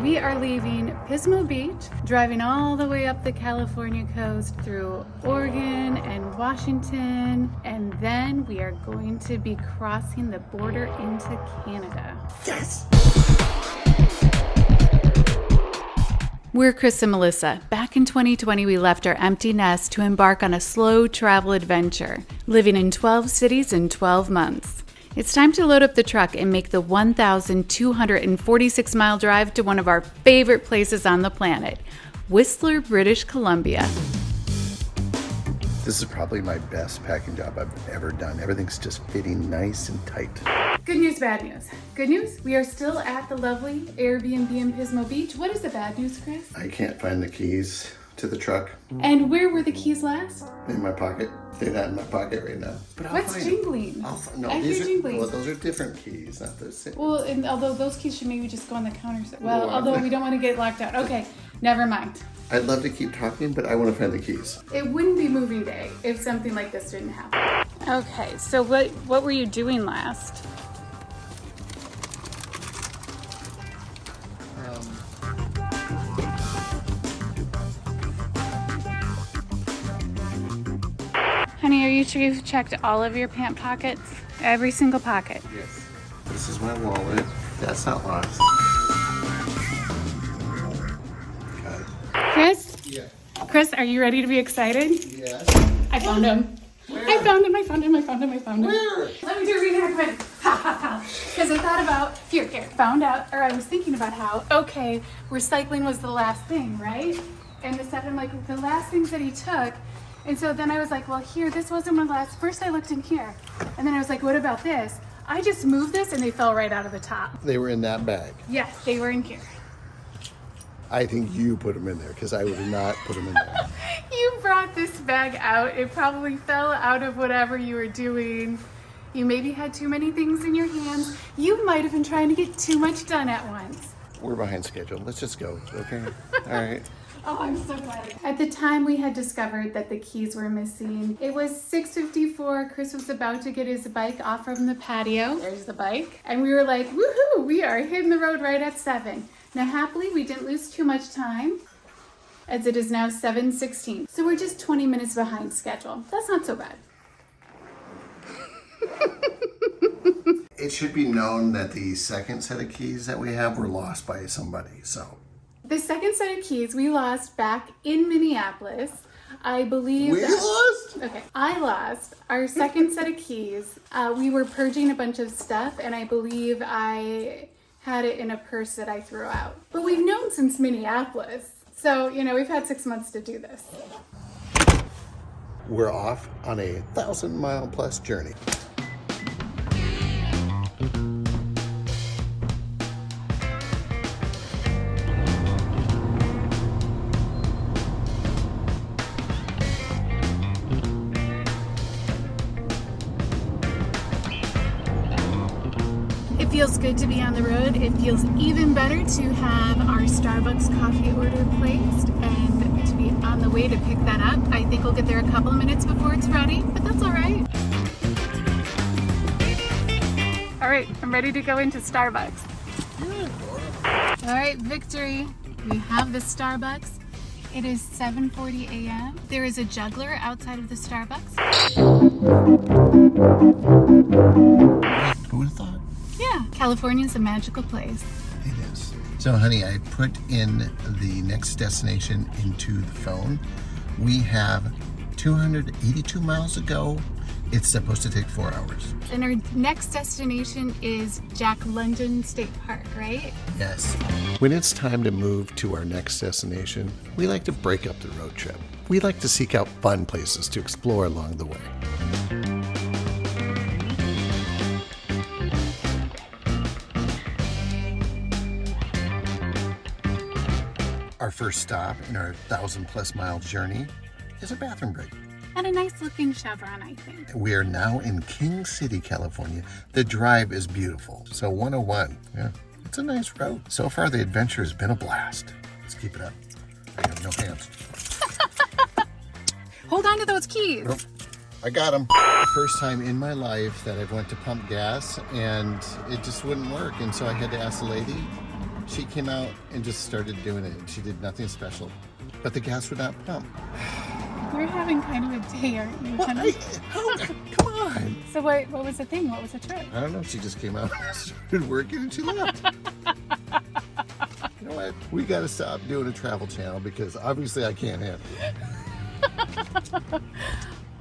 We are leaving Pismo Beach, driving all the way up the California coast through Oregon and Washington, and then we are going to be crossing the border into Canada. Yes! We're Chris and Melissa. Back in 2020, we left our empty nest to embark on a slow travel adventure, living in 12 cities in 12 months. It's time to load up the truck and make the 1,246-mile drive to one of our favorite places on the planet, Whistler, British Columbia. This is probably my best packing job I've ever done. Everything's just fitting nice and tight. Good news, bad news. Good news, we are still at the lovely Airbnb in Pismo Beach. What is the bad news, Chris? I can't find the keys to the truck. And where were the keys last? In my pocket. They're not in my pocket right now. But What's jingling? No, I these hear are, jingling. well, those are different keys, not the same. Well, and although those keys should maybe just go on the counter. Well, Well, although we don't want to get locked out. Okay, never mind. I'd love to keep talking, but I want to find the keys. It wouldn't be moving day if something like this didn't happen. Okay, so what were you doing last? Honey, are you sure you've checked all of your pant pockets? Every single pocket. Yes. This is my wallet. That's not lost. Okay. Chris? Yeah. Chris, are you ready to be excited? Yes. I found him. Where? I found him. Let me do a reenactment. Because I thought about, here, found out, or I was thinking about how, okay, recycling was the last thing, right? And instead I'm like, the last things that he took. And so then I was like, well, here, this wasn't my last. First I looked in here. And then I was like, what about this? I just moved this and they fell right out of the top. They were in that bag. Yes, they were in here. I think you put them in there because I would have not put them in there. You brought this bag out. It probably fell out of whatever you were doing. You maybe had too many things in your hands. You might have been trying to get too much done at once. We're behind schedule. Let's just go, okay? All right. Oh, I'm so glad. At the time we had discovered that the keys were missing, it was 6:54. Chris was about to get his bike off from the patio. There's the bike. And we were like, woohoo, we are hitting the road right at 7. Now, happily, we didn't lose too much time, as it is now 7:16. So we're just 20 minutes behind schedule. That's not so bad. It should be known that the second set of keys that we have were lost by somebody, so. The second set of keys we lost back in Minneapolis. I believe lost? Okay, I lost our second set of keys. We were purging a bunch of stuff, and I believe I had it in a purse that I threw out. But we've known since Minneapolis. So, we've had 6 months to do this. We're off on a 1,000-mile plus journey. It feels good to be on the road. It feels even better to have our Starbucks coffee order placed and to be on the way to pick that up. I think we'll get there a couple of minutes before it's ready, but that's all right. All right, I'm ready to go into Starbucks. All right, victory. We have the Starbucks. It is 7:40 a.m. There is a juggler outside of the Starbucks. Who would have thought? Yeah, California's a magical place. It is. So, honey, I put in the next destination into the phone. We have 282 miles to go. It's supposed to take 4 hours. And our next destination is Jack London State Park, right? Yes. When it's time to move to our next destination, we like to break up the road trip. We like to seek out fun places to explore along the way. Our first stop in our 1,000-plus mile journey is a bathroom break. And a nice looking chevron, I think. We are now in King City, California. The drive is beautiful. So 101, yeah, it's a nice road. So far, the adventure has been a blast. Let's keep it up. I have no hands. Hold on to those keys. Nope. I got them. First time in my life that I went to pump gas and it just wouldn't work. And so I had to ask the lady, She came out and just started doing it. She did nothing special, but the gas would not pump. You're having kind of a day, aren't you? Come on. So what was the thing? What was the trip? I don't know. She just came out and started working and she left. You know what? We got to stop doing a travel channel because obviously I can't handle it.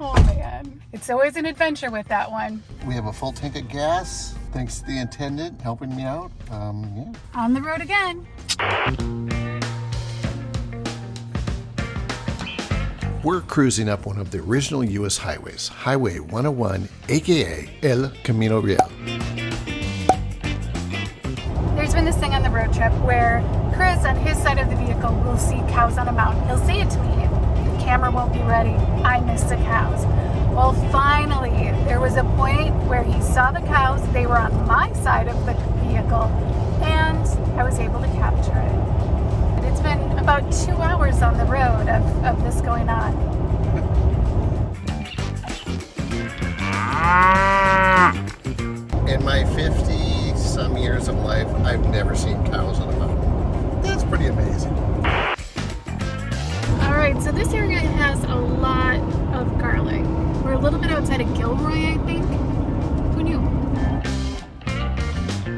Oh man. It's always an adventure with that one. We have a full tank of gas. Thanks to the attendant helping me out. Yeah. On the road again. We're cruising up one of the original U.S. highways, Highway 101, aka El Camino Real. There's been this thing on the road trip where Chris on his side of the vehicle will see cows on a mountain. He'll say it to me. The camera won't be ready. I missed the cows. Well, finally, there was a point where he saw the cows. They were on my side of the vehicle, and I was able to capture it. It's been about 2 hours on the road of this going on. In my 50-some years of life, I've never seen cows on a mountain. That's pretty amazing. All right, so this area has a lot of garlic. We're a little bit outside of Gilroy, I think. Who knew?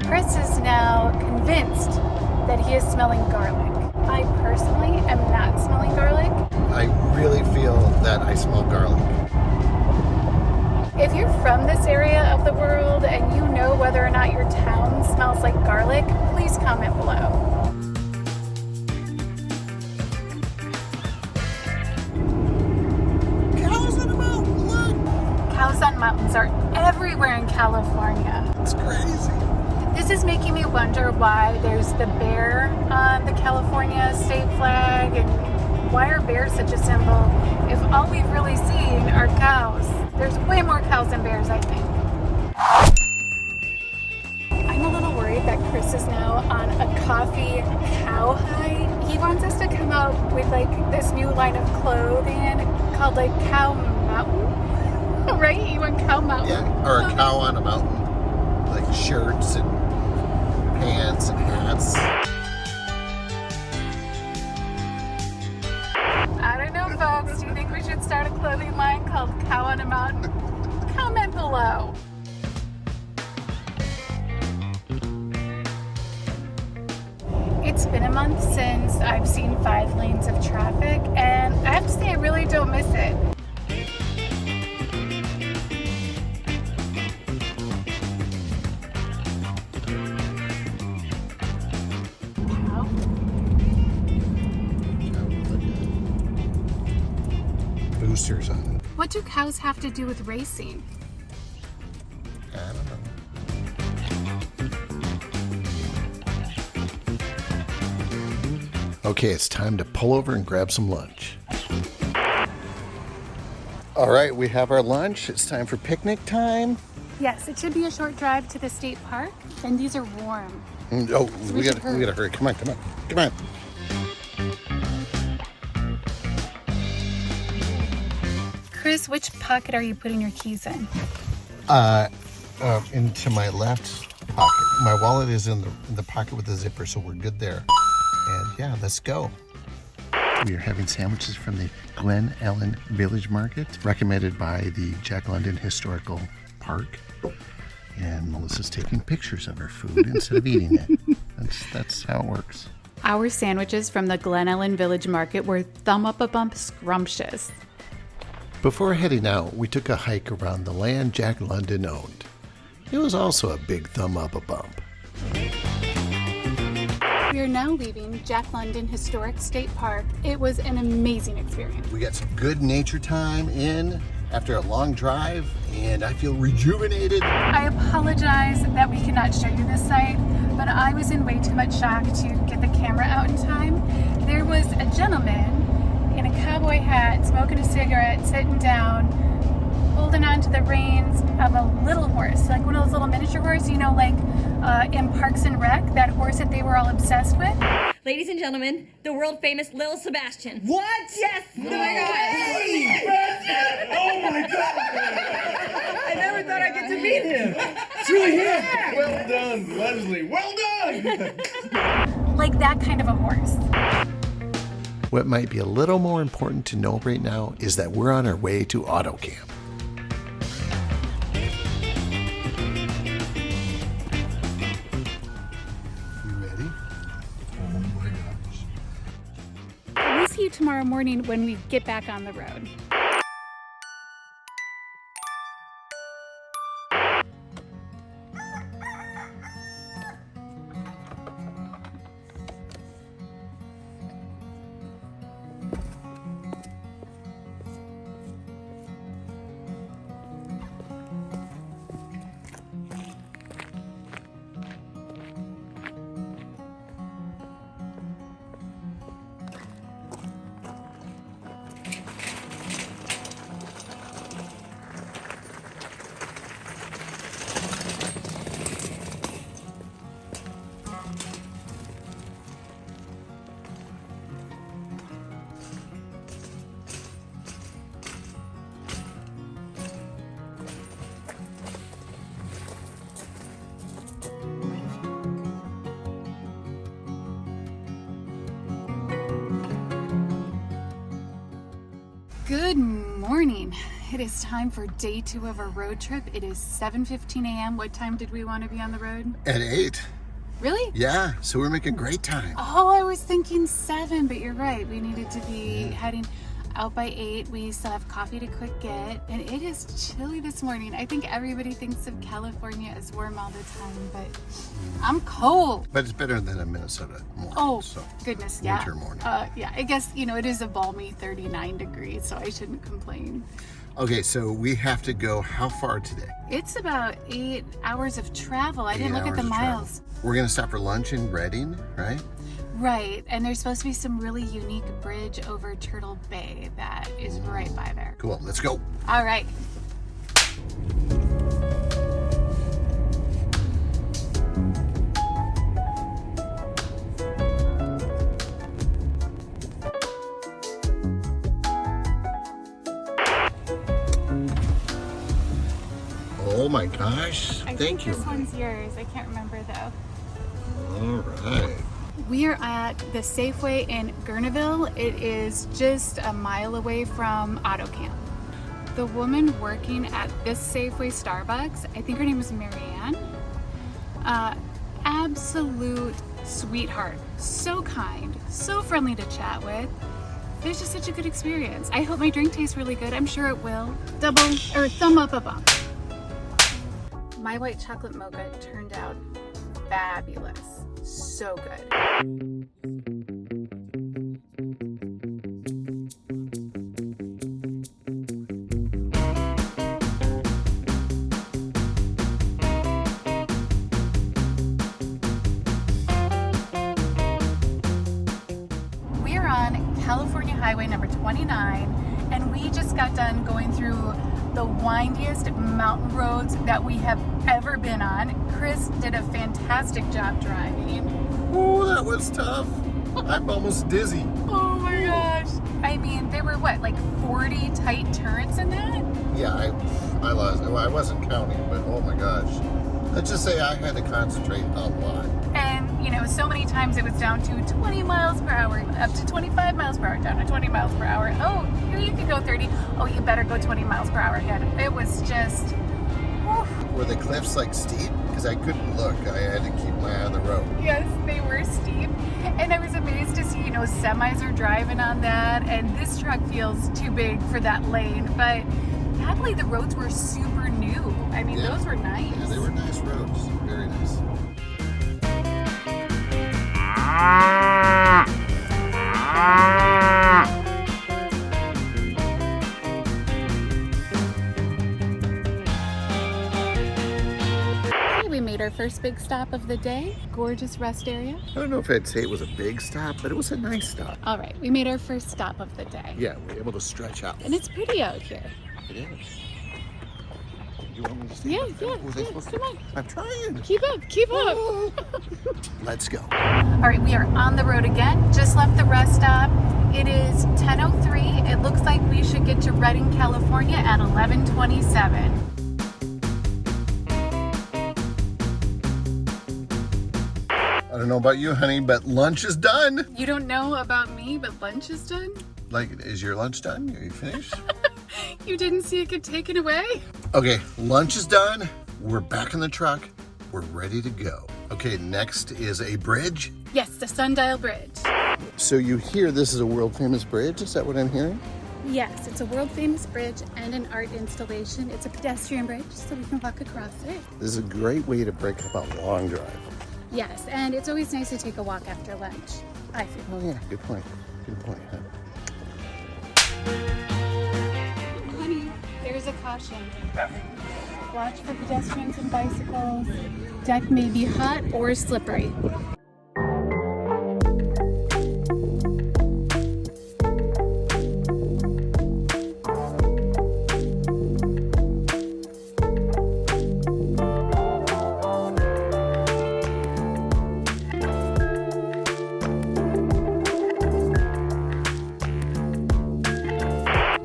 Chris is now convinced that he is smelling garlic. I personally am not smelling garlic. I really feel that I smell garlic. If you're from this area of the world and you know whether or not your town smells like garlic, please comment below. Cows on a mountain, look! Cows on mountains are everywhere in California. It's crazy. This is making me wonder why there's the bear on the California state flag, and why are bears such a symbol if all we've really seen are cows? There's way more cows than bears, I think. I'm a little worried that Chris is now on a coffee cow high. He wants us to come out with like this new line of clothing called like Cow Mountain, right? You want Cow Mountain? Yeah, or a cow on a mountain. Like shirts and pants and hats. I don't know, folks. Do you think we should start a clothing line called Cow on a Mountain? Comment below. It's been a month since I've seen 5 lanes of traffic, and I have to say I really don't miss it. Boosters on it. What do cows have to do with racing? I don't know. Okay, it's time to pull over and grab some lunch. All right, we have our lunch. It's time for picnic time. Yes, it should be a short drive to the state park, and these are warm. Oh, So we we gotta should hurry. Come on. Chris, which pocket are you putting your keys in? Into my left pocket. My wallet is in the pocket with the zipper, so we're good there. And yeah, let's go. We are having sandwiches from the Glen Ellen Village Market, recommended by the Jack London Historical Park. And Melissa's taking pictures of her food instead of eating it. That's how it works. Our sandwiches from the Glen Ellen Village Market were thumb-up-a-bump scrumptious. Before heading out, we took a hike around the land Jack London owned. It was also a big thumb up a bump. We are now leaving Jack London Historic State Park. It was an amazing experience. We got some good nature time in after a long drive, and I feel rejuvenated. I apologize that we cannot show you this site, but I was in way too much shock to get the camera out in time. There was a gentleman in a cowboy hat, smoking a cigarette, sitting down, holding on to the reins of a little horse, like one of those little miniature horses, you know, like in Parks and Rec, that horse that they were all obsessed with. Ladies and gentlemen, the world famous Lil Sebastian. What? Yes! No way! Oh my god! I never thought I'd get to meet him. It's really him! Well done, Leslie. Well done! like that kind of a horse. What might be a little more important to know right now is that we're on our way to auto camp. You ready? Oh my gosh. We'll see you tomorrow morning when we get back on the road. Good morning. It is time for day 2 of our road trip. It is 7:15 a.m. What time did we want to be on the road? At 8. Really? Yeah, so we're making great time. Oh, I was thinking 7, but you're right. We needed to be heading out by 8. We still have coffee to quick get, and it is chilly this morning. I think everybody thinks of California as warm all the time, but I'm cold. But it's better than a Minnesota morning. Oh, so goodness, yeah. winter morning. Yeah, I guess, it is a balmy 39 degrees, so I shouldn't complain. Okay, so we have to go how far today? It's about 8 hours of travel. I didn't look at the miles. We're gonna stop for lunch in Redding, right? Right, and there's supposed to be some really unique bridge over Turtle Bay that is right by there. Cool, let's go. All right. Oh my gosh, I thank think you. this one's yours. I can't remember though. All right. We are at the Safeway in Gurneville. It is just a mile away from Auto Camp. The woman working at this Safeway Starbucks, I think her name is Marianne, absolute sweetheart. So kind, so friendly to chat with. It was just such a good experience. I hope my drink tastes really good. I'm sure it will. Thumb up a bump. My white chocolate mocha turned out fabulous. So good. We're on California Highway number 29, and we just got done going through the windiest mountain roads that we have ever been on. Chris did a fantastic job driving. Oh, that was tough. I'm almost dizzy. Oh my gosh. I mean, there were what, like 40 tight turns in that? Yeah, I lost. Well, I wasn't counting, but oh my gosh. Let's just say I had to concentrate a lot. And, so many times it was down to 20 miles per hour, up to 25 miles per hour, down to 20 miles per hour. Oh, here you could go 30. Oh, you better go 20 miles per hour ahead. It was just, whew. Were the cliffs like steep? Because I couldn't look. I had to keep my eye on the road. Yes, they were steep. And I was amazed to see, semis are driving on that. And this truck feels too big for that lane. But happily, the roads were super new. I mean, those were nice. Yeah, they were nice roads. Very nice. We made our first big stop of the day. Gorgeous rest area. I don't know if I'd say it was a big stop, but it was a nice stop. All right, we made our first stop of the day. Yeah, we were able to stretch out. And it's pretty out here. It is. You want me to stay? Yeah, Was I supposed to? come on. I'm trying. Keep up. Let's go. All right, we are on the road again. Just left the rest stop. It is 10:03. It looks like we should get to Redding, California at 11:27. I don't don't know about you, honey, but lunch is done. You don't know about me, but lunch is done? Like, is your lunch done? Are you finished? You didn't see it get taken away? Okay, lunch is done. We're back in the truck. We're ready to go. Okay, next is a bridge. Yes, the Sundial Bridge. So you hear this is a world famous bridge? Is that what I'm hearing? Yes, it's a world famous bridge and an art installation. It's a pedestrian bridge, so we can walk across it. This is a great way to break up a long drive. Yes, and it's always nice to take a walk after lunch, I feel. Oh yeah, good point. Good point, huh? Honey, there's a caution. Watch for pedestrians and bicycles. Deck may be hot or slippery.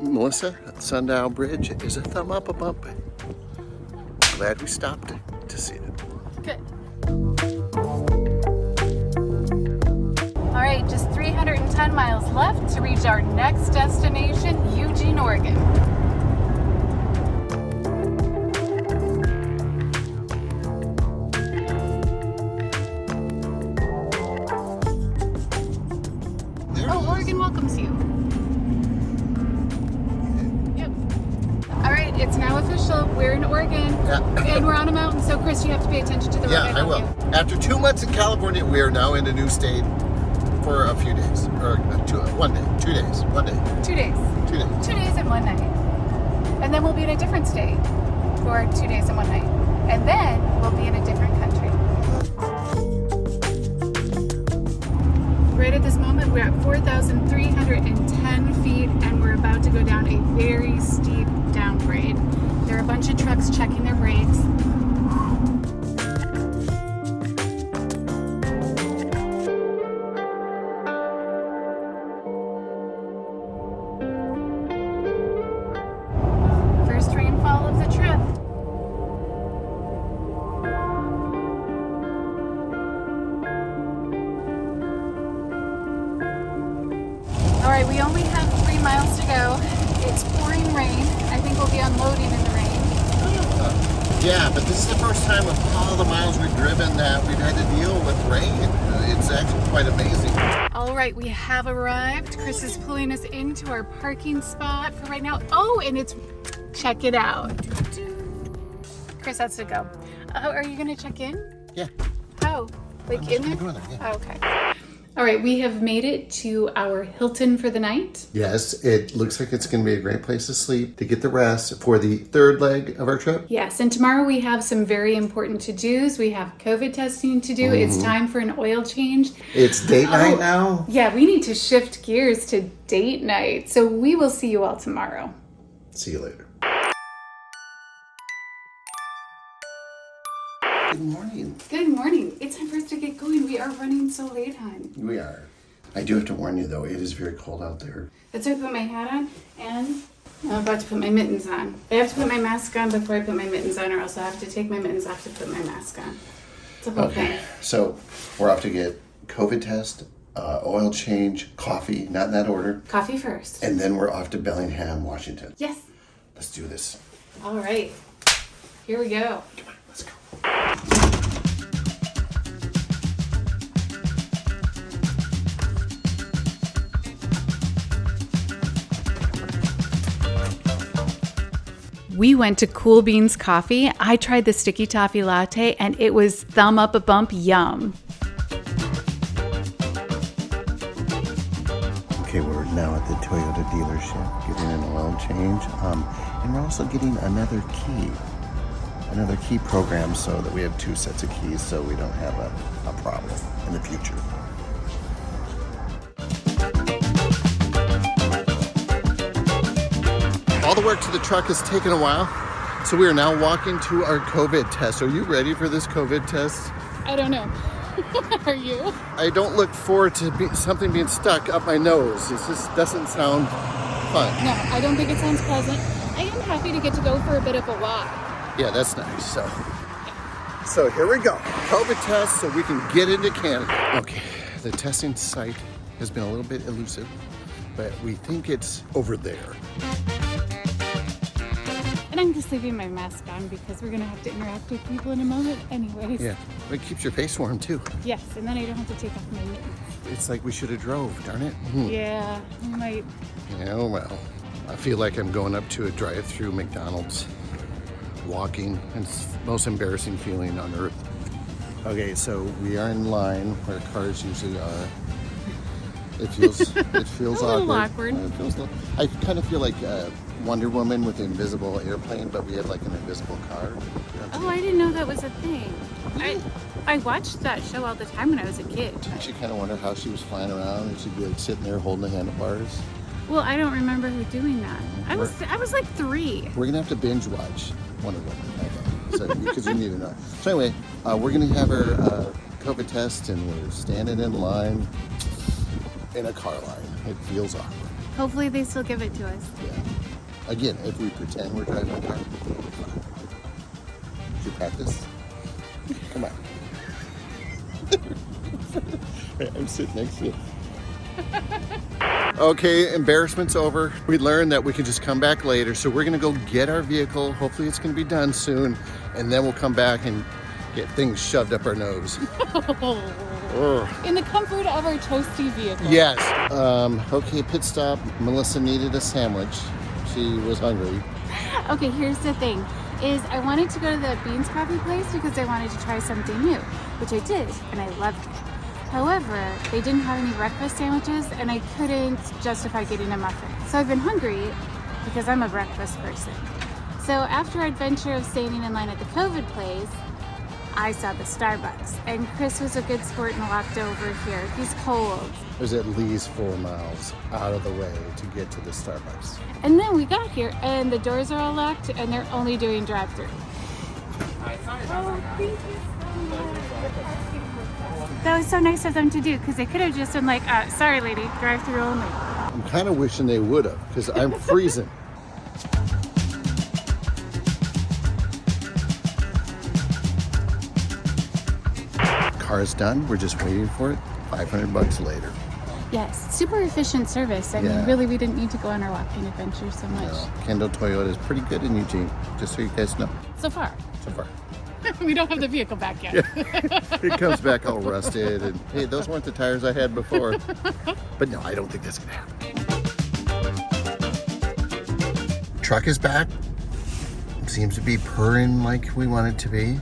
Melissa, Sundial Bridge is a thumb up a bump. Glad we stopped to see it. Good. All right, just 310 miles left to reach our next destination, Eugene, Oregon. Oh, Oregon welcomes you. All right, it's now official. We're in Oregon, and we're on a mountain. So, Chris, you have to pay attention to the road. Yeah, I will. After 2 months in California, we are now in a new state for a few days, or 1 day, 2 days, 1 day. 2 days. 2 days. 2 days and 1 night, and then we'll be in a different state for 2 days and 1 night, and then we'll be in a different country. Right at this moment, we're at 4,310 feet, and we're about to go down a very steep downgrade. There are a bunch of trucks checking their brakes. First rainfall of the trip. All right, we only have 3 miles to go. It's pouring rain. I think we'll be unloading in the rain. Yeah, but this is the first time of all the miles we've driven that we've had to deal with rain. It's actually quite amazing. All right, we have arrived. Chris is pulling us into our parking spot for right now. Oh, and it's, check it out. Chris has to go. Oh, are you gonna check in? Yeah. How? Like in there? Go in there, yeah. Oh, okay. All right, we have made it to our Hilton for the night. Yes, it looks like it's going to be a great place to sleep, to get the rest for the third leg of our trip. Yes, and tomorrow we have some very important to-dos. We have COVID testing to do. It's time for an oil change. It's date night now? Yeah, we need to shift gears to date night. So we will see you all tomorrow. See you later. Good morning. Good morning. It's time for us to get going. We are running so late, hon. We are. I do have to warn you, though, it is very cold out there. That's why I put my hat on, and I'm about to put my mittens on. I have to put my mask on before I put my mittens on, or else I have to take my mittens off to put my mask on. It's a whole thing. So we're off to get COVID test, oil change, coffee, not in that order. Coffee first. And then we're off to Bellingham, Washington. Yes. Let's do this. All right. Here we go. Come on, let's go. We went to Cool Beans Coffee. I tried the sticky toffee latte, and it was thumb up a bump yum. Okay, we're now at the Toyota dealership getting an oil change, and we're also getting another key program so that we have 2 sets of keys so we don't have a problem in the future. All the work to the truck has taken a while, so we are now walking to our COVID test. Are you ready for this COVID test? I don't know. Are you? I don't look forward to something being stuck up my nose. It just doesn't sound fun. No, I don't think it sounds pleasant. I am happy to get to go for a bit of a walk. Yeah, that's nice. So So here we go. COVID test so we can get into Canada. Okay, the testing site has been a little bit elusive, but we think it's over there. And I'm just leaving my mask on because we're gonna have to interact with people in a moment anyways. Yeah, but it keeps your face warm too. Yes, and then I don't have to take off my mittens. It's like we should have drove, darn it. Yeah, we might. Yeah, well, I feel like I'm going up to a drive-through McDonald's, walking. It's the most embarrassing feeling on earth. Okay, so we are in line where cars usually are. It feels A little awkward. It feels. I kind of feel like Wonder Woman with the invisible airplane, but we had like an invisible car. Oh, I didn't know that was a thing. I watched that show all the time when I was a kid. Didn't you kind of wonder how she was flying around and she'd be like sitting there holding the handlebars? Well, I don't remember her doing that. I was like 3. We're gonna have to binge watch Wonder Woman, I think, so because you need to know. So anyway, we're gonna have our COVID test, and we're standing in line in a car line. It feels awkward. Hopefully they still give it to us. Yeah. Again, if we pretend we're driving a car, we'll be fine. Did you practice? Come on. I'm sitting next to you. Okay, embarrassment's over. We learned that we can just come back later, so we're gonna go get our vehicle. Hopefully it's gonna be done soon, and then we'll come back and get things shoved up our nose. In the comfort of our toasty vehicle. Yes. Okay, pit stop. Melissa needed a sandwich. She was hungry. Okay, here's the thing. Is I wanted to go to the Beans Coffee place because I wanted to try something new, which I did, and I loved it. However, they didn't have any breakfast sandwiches, and I couldn't justify getting a muffin. So I've been hungry because I'm a breakfast person. So after our adventure of standing in line at the COVID place, I saw the Starbucks, and Chris was a good sport and walked over here. He's cold. It was at least 4 miles out of the way to get to the Starbucks. And then we got here, and the doors are all locked, and they're only doing drive-through. Oh, thank you so much. That was so nice of them to do, because they could have just been like, sorry lady, drive-through only. I'm kind of wishing they would have, because I'm freezing. Car's done. We're just waiting for it. $500 later. Yes, super efficient service. I mean, really, we didn't need to go on our walking adventure so much. Kendall Toyota is pretty good in Eugene, just so you guys know. So far. So far. We don't have the vehicle back yet. It comes back all rusted, and hey, those weren't the tires I had before. But no, I don't think that's gonna happen. Truck is back. Seems to be purring like we want it to be.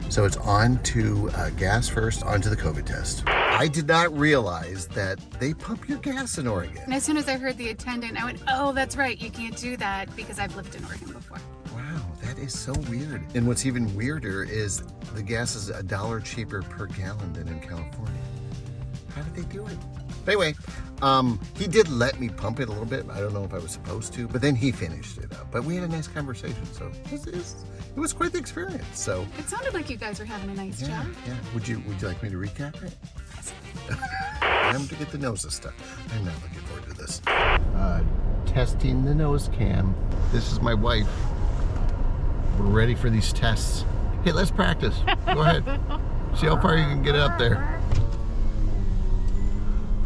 So it's on to gas first, onto the COVID test. I did not realize that they pump your gas in Oregon. And as soon as I heard the attendant, I went, oh, that's right, you can't do that because I've lived in Oregon before. Wow, that is so weird. And what's even weirder is the gas is $1 cheaper per gallon than in California. How did they do it? But anyway, he did let me pump it a little bit. I don't know if I was supposed to, but then he finished it up. But we had a nice conversation, so it was quite the experience. So it sounded like you guys were having a nice chat. Yeah. Would you like me to recap it? I'm to get the noses stuck. I'm not looking forward to this. Testing the nose cam. This is my wife. We're ready for these tests. Hey, let's practice. Go ahead. See how far you can get up there.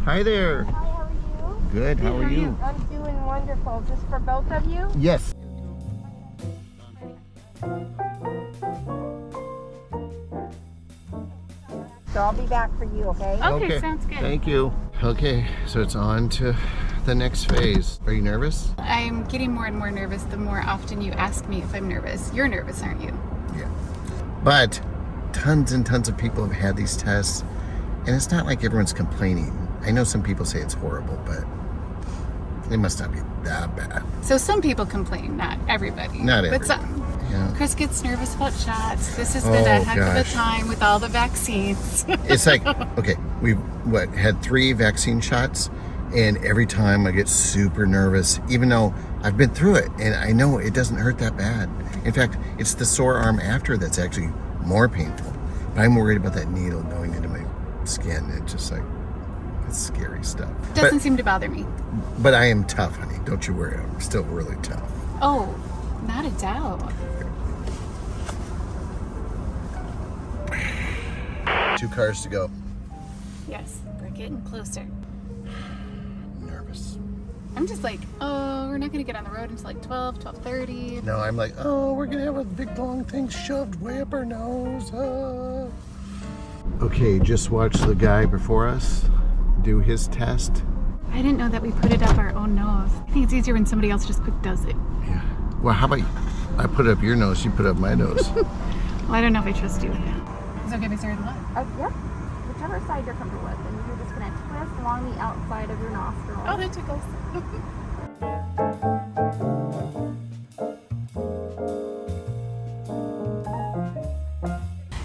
Hi there. Hi, how are you? Good, how are you? I'm doing wonderful. Is this for both of you? Yes. So I'll be back for you, okay? Okay, sounds good. Thank you. Okay, so it's on to the next phase. Are you nervous? I'm getting more and more nervous the more often you ask me if I'm nervous. You're nervous, aren't you? Yeah. But tons and tons of people have had these tests, and it's not like everyone's complaining. I know some people say it's horrible, but it must not be that bad. So some people complain, not everybody. Not But everybody. some. Yeah. Chris gets nervous about shots. This has been a heck of a time with all the vaccines. It's like, okay, we've had 3 vaccine shots, and every time I get super nervous, even though I've been through it, and I know it doesn't hurt that bad. In fact, it's the sore arm after that's actually more painful. But I'm worried about that needle going into my skin. It's just like, it's scary stuff. Doesn't seem to bother me. But I am tough, honey. Don't you worry. I'm still really tough. Oh, not a doubt. 2 cars to go. Yes, we're getting closer. Nervous. I'm just like, oh, we're not gonna get on the road until like 12, 12:30. No, I'm like, oh, we're gonna have a big long thing shoved way up our nose. Okay, just watch the guy before us do his test. I didn't know that we put it up our own nose. I think it's easier when somebody else just quick does it. Yeah. Well, how about I put up your nose, you put up my nose. Well, I don't know if I trust you with that. Is it okay if I start with what? Yep. Whichever side you're comfortable with. And you're just going to twist along the outside of your nostril. Oh, that tickles.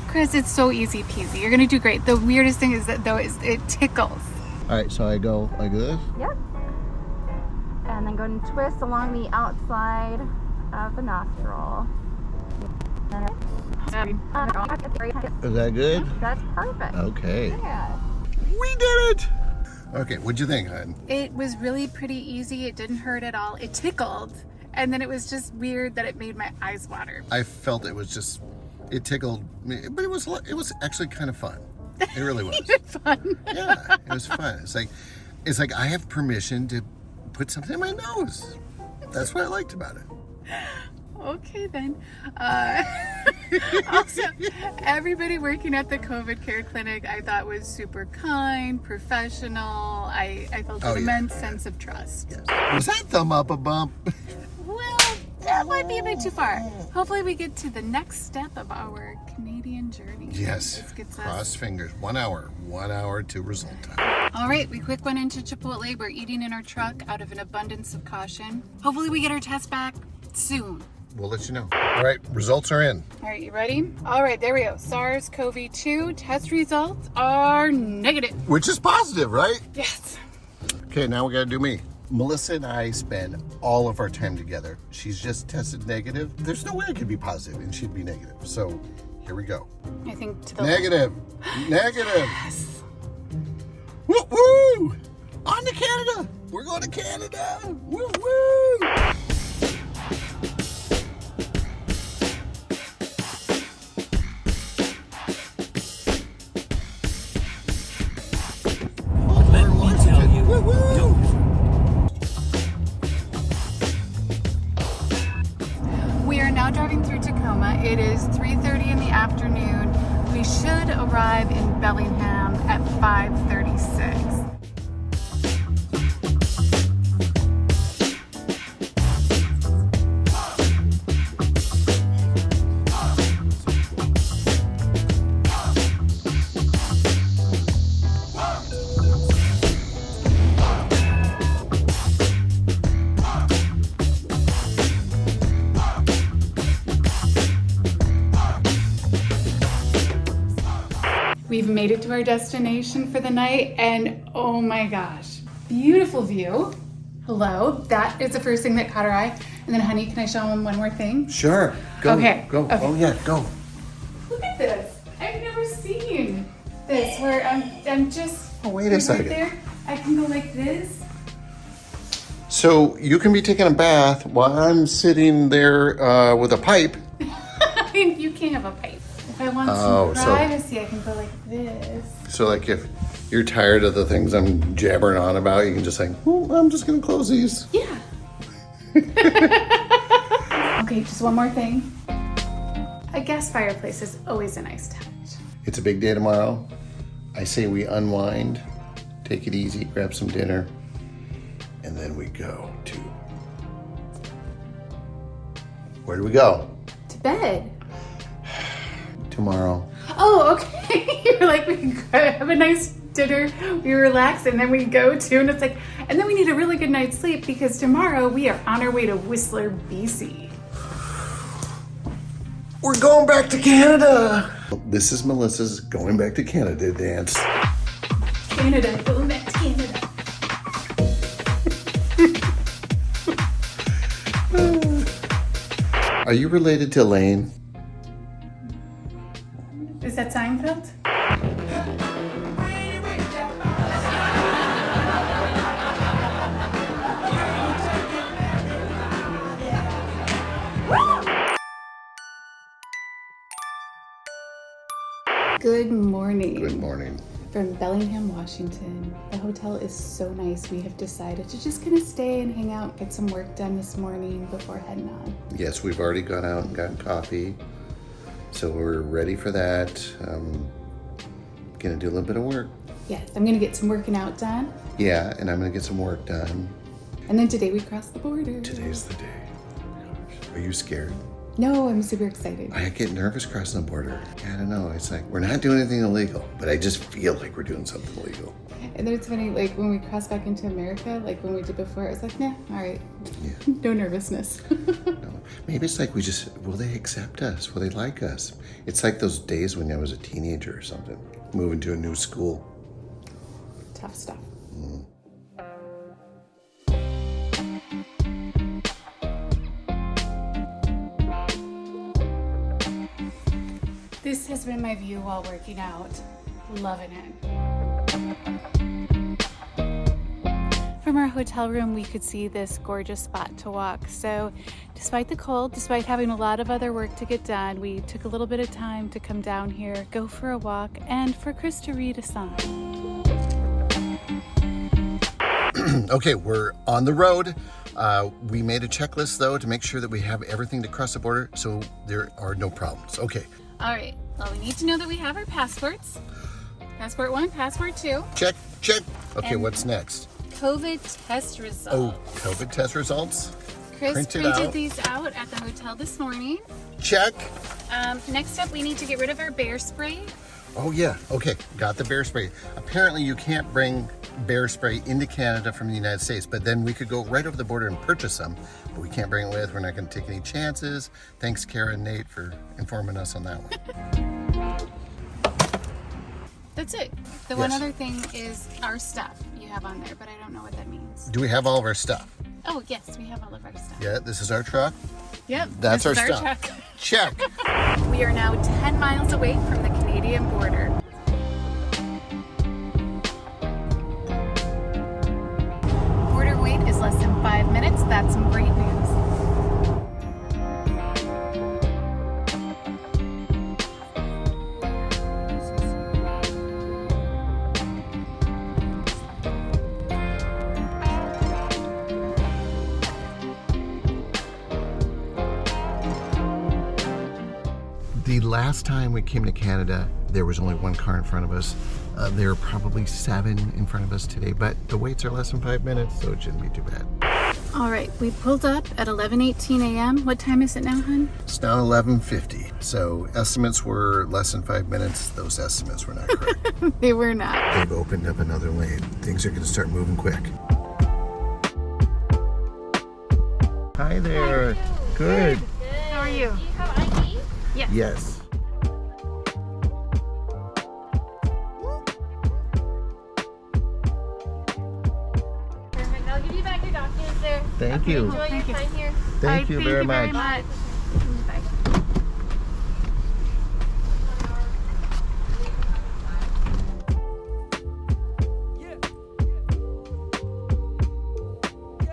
Chris, it's so easy peasy. You're gonna do great. The weirdest thing is that though it tickles. All right, so I go like this. Yep. And then go and twist along the outside of the nostril. Is that good? That's perfect. Okay. Yeah. We did it! Okay, what'd you think, hon? It was really pretty easy. It didn't hurt at all. It tickled. And then it was just weird that it made my eyes water. I felt it was just, it tickled me, but it was actually kind of fun. It really was. Fun. Yeah, it was fun. It's like I have permission to put something in my nose. That's what I liked about it. Okay then. Also, everybody working at the COVID care clinic I thought was super kind, professional. I felt an immense sense of trust. Yes. Was that thumb up a bump? Well, that might be a bit too far. Hopefully we get to the next step of our Canadian journey. Yes. This gets Cross us. fingers. 1 hour. 1 hour to result time. All right, we quick went into Chipotle. We're eating in our truck out of an abundance of caution. Hopefully we get our test back soon. We'll let you know. All right, results are in. All right, you ready? All right, there we go. SARS-CoV-2 test results are negative. Which is positive, right? Yes. Okay, now we gotta do me. Melissa and I spend all of our time together. She's just tested negative. There's no way it could be positive and she'd be negative. So here we go. I think to the Negative. Negative. Yes. Woo woo! On to Canada. We're going to Canada. Woo woo! We are now driving through Tacoma. It is 3:30 in the afternoon. We should arrive in Bellingham at 5:36. We've made it to our destination for the night, and oh my gosh, beautiful view. Hello, that is the first thing that caught our eye. And then, honey, can I show them one more thing? Sure. Go. Okay, Go. okay. Oh yeah, go. Look at this. I've never seen this where I'm just Oh, wait a second. right there. I can go like this. So you can be taking a bath while I'm sitting there with a pipe. I mean, you can't have a pipe. If I want Oh, some so- privacy, I can go like this. So like if you're tired of the things I'm jabbering on about, you can just say, oh, I'm just gonna close these. Yeah. Okay, just one more thing. A gas fireplace is always a nice touch. It's a big day tomorrow. I say we unwind, take it easy, grab some dinner, and then we go to... Where do we go? To bed. Tomorrow. Oh, okay. You're like, we have a nice dinner, we relax, and then we go to, and it's like, and then we need a really good night's sleep because tomorrow we are on our way to Whistler, BC. We're going back to Canada. This is Melissa's going back to Canada dance. Canada, going back to Canada. Are you related to Elaine? Is that Seinfeld? Good morning. Good morning. From Bellingham, Washington. The hotel is so nice. We have decided to just kind of stay and hang out, get some work done this morning before heading on. Yes, we've already gone out and gotten coffee, so we're ready for that. Gonna do a little bit of work. Yes, I'm gonna get some working out done. Yeah, and I'm gonna get some work done. And then today we cross the border. Today's the day. Oh my gosh. Are you scared? No, I'm super excited. I get nervous crossing the border. I don't know. It's like we're not doing anything illegal, but I just feel like we're doing something illegal. And then it's funny, like when we cross back into America, like when we did before, I was like, nah, all right. Yeah. No nervousness. No. Maybe it's like will they accept us? Will they like us? It's like those days when I was a teenager or something, moving to a new school. Tough stuff. This has been my view while working out. Loving it. From our hotel room, we could see this gorgeous spot to walk. So despite the cold, despite having a lot of other work to get done, we took a little bit of time to come down here, go for a walk, and for Chris to read a song. Okay, we're on the road. We made a checklist though to make sure that we have everything to cross the border, so there are no problems. Okay. All right, well, we need to know that we have our passports. Passport 1, passport 2. Check, check. Okay, And- what's next? COVID test results. Oh, COVID test results. Chris printed printed out. these out at the hotel this morning. Check. Next up, we need to get rid of our bear spray. Oh yeah, okay, got the bear spray. Apparently you can't bring bear spray into Canada from the United States, but then we could go right over the border and purchase some, but we can't bring it with. We're not gonna take any chances. Thanks, Kara and Nate, for informing us on that one. That's it. The one Yes. other thing is our stuff you have on there, but I don't know what that means. Do we have all of our stuff? Oh, yes, we have all of our stuff. Yeah, this is our truck. Yep, That's this our is stuff. truck. Check. We are now 10 miles away from the Canadian border. Border wait is less than 5 minutes. That's some great news. The last time we came to Canada, there was only one car in front of us. There are probably 7 in front of us today, but the waits are less than 5 minutes, so it shouldn't be too bad. All right, we pulled up at 11:18 a.m. What time is it now, hon? It's now 11:50, so estimates were less than 5 minutes. Those estimates were not correct. They were not. They've opened up another lane. Things are going to start moving quick. Hi there. Good. How are you? Do you have ID? Yes. Perfect. I'll give you back your documents there. Thank you. Enjoy Thank you. your time here. Thank you very much. Bye.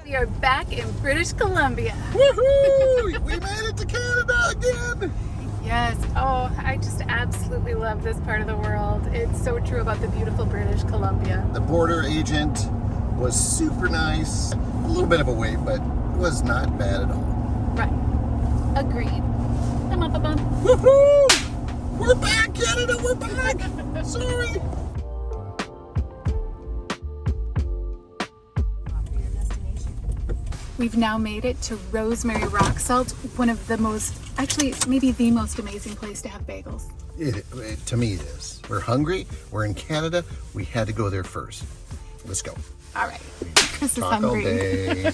We are back in British Columbia. Woohoo! We made it to Canada again. Yes. Oh, I just absolutely love this part of the world. It's so true about the beautiful British Columbia. The border agent was super nice. A little bit of a wait, but it was not bad at all. Right. Agreed. Bum. Woohoo! We're back, Canada. We're back. Sorry. We've now made it to Rosemary Rock Salt, one of the most, actually maybe the most amazing place to have bagels. To me, it is. We're hungry. We're in Canada. We had to go there first. Let's go. All right. Chris is Talk all hungry. day.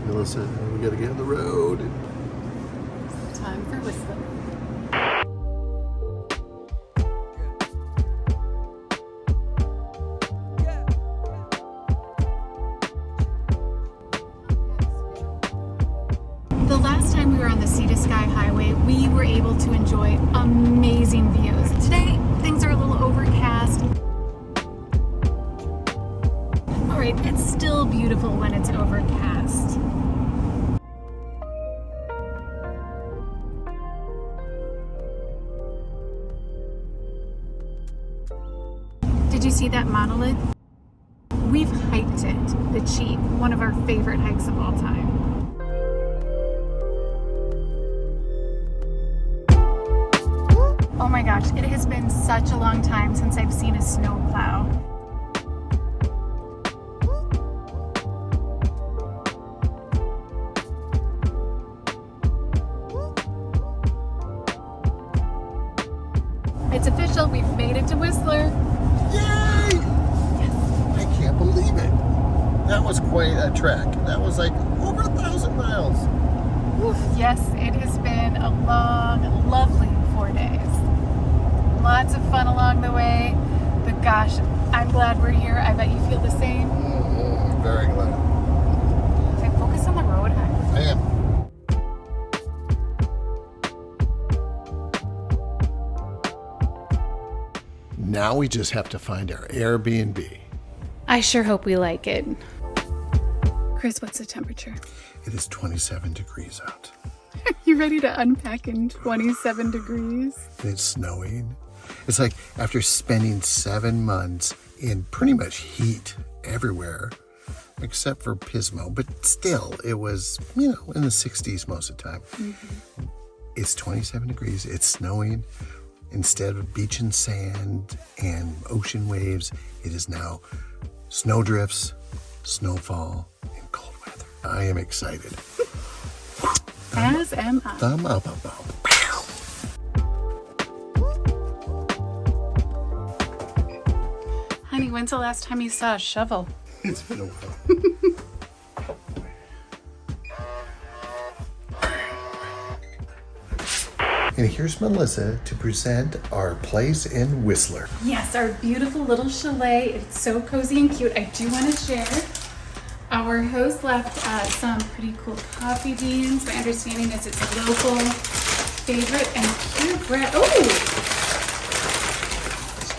Melissa, we gotta get on the road. Time for whistling. The last time we were on the Sea to Sky Highway, we were able to enjoy amazing views. Today, things are a little overcast. All right, it's still beautiful when it's overcast. Did you see that monolith? We've hiked it, the Cheat, one of our favorite hikes of all time. Oh my gosh, it has been such a long time since I've seen a snowplow. It's official, we've made it to Whistler. Yay! I can't believe it. That was quite a trek. That was like over 1,000 miles. Oof, yes, it has been a long, lovely 4 days. Lots of fun along the way, but gosh, I'm glad we're here. I bet you feel the same. I'm very glad. Okay, focus on the road, huh? I am. Now we just have to find our Airbnb. I sure hope we like it. Chris, what's the temperature? It is 27 degrees out. You ready to unpack in 27 degrees? And it's snowing. It's like after spending 7 months in pretty much heat everywhere, except for Pismo, but still, it was, in the 60s most of the time. Mm-hmm. It's 27 degrees, it's snowing. Instead of beach and sand and ocean waves, it is now snowdrifts, snowfall, and cold weather. I am excited. As am I. Thumb up. Honey, when's the last time you saw a shovel? It's been a while. And here's Melissa to present our place in Whistler. Yes, our beautiful little chalet. It's so cozy and cute. I do want to share. Our host left some pretty cool coffee beans. My understanding is it's a local favorite and purebred. Oh!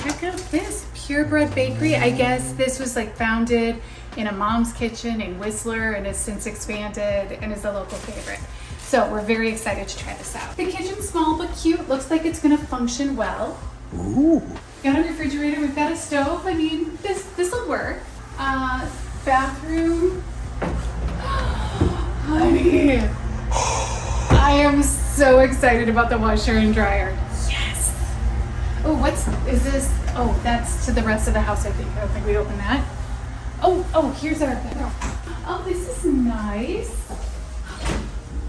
Check out this purebred bakery. I guess this was like founded in a mom's kitchen in Whistler and has since expanded and is a local favorite. So we're very excited to try this out. The kitchen's small but cute. Looks like it's gonna function well. Ooh. Got a refrigerator, we've got a stove. I mean, this'll work. Bathroom. Honey, I am so excited about the washer and dryer. Yes. Oh, is this? Oh, that's to the rest of the house, I think. I don't think we open that. Oh, here's our bedroom. Oh, this is nice.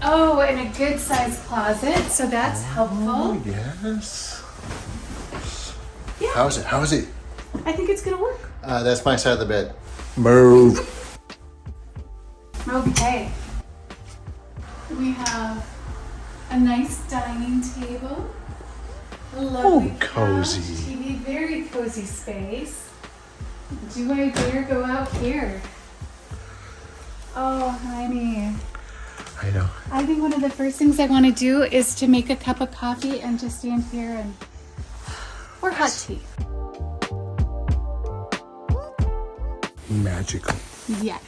Oh, and a good sized closet, so that's helpful. Oh, yes. Yeah. How is it? I think it's gonna work. That's my side of the bed. Move. Okay. We have a nice dining table. A lovely cozy. couch, TV, very cozy space. Do I dare go out here? Oh, honey. I know. I think one of the first things I want to do is to make a cup of coffee and just stand here or hot tea. Magical. Yes.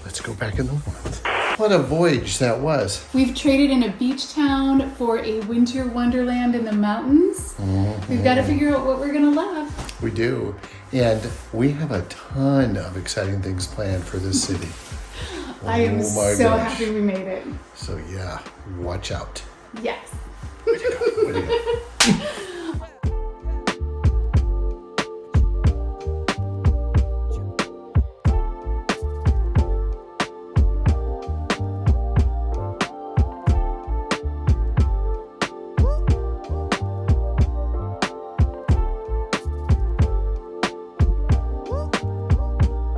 Let's go back in the warmth. What a voyage that was. We've traded in a beach town for a winter wonderland in the mountains. Mm-hmm. We've got to figure out what we're going to love. We do. And we have a ton of exciting things planned for this city. I am so happy we made it. So yeah, watch out. Yes. Way to go.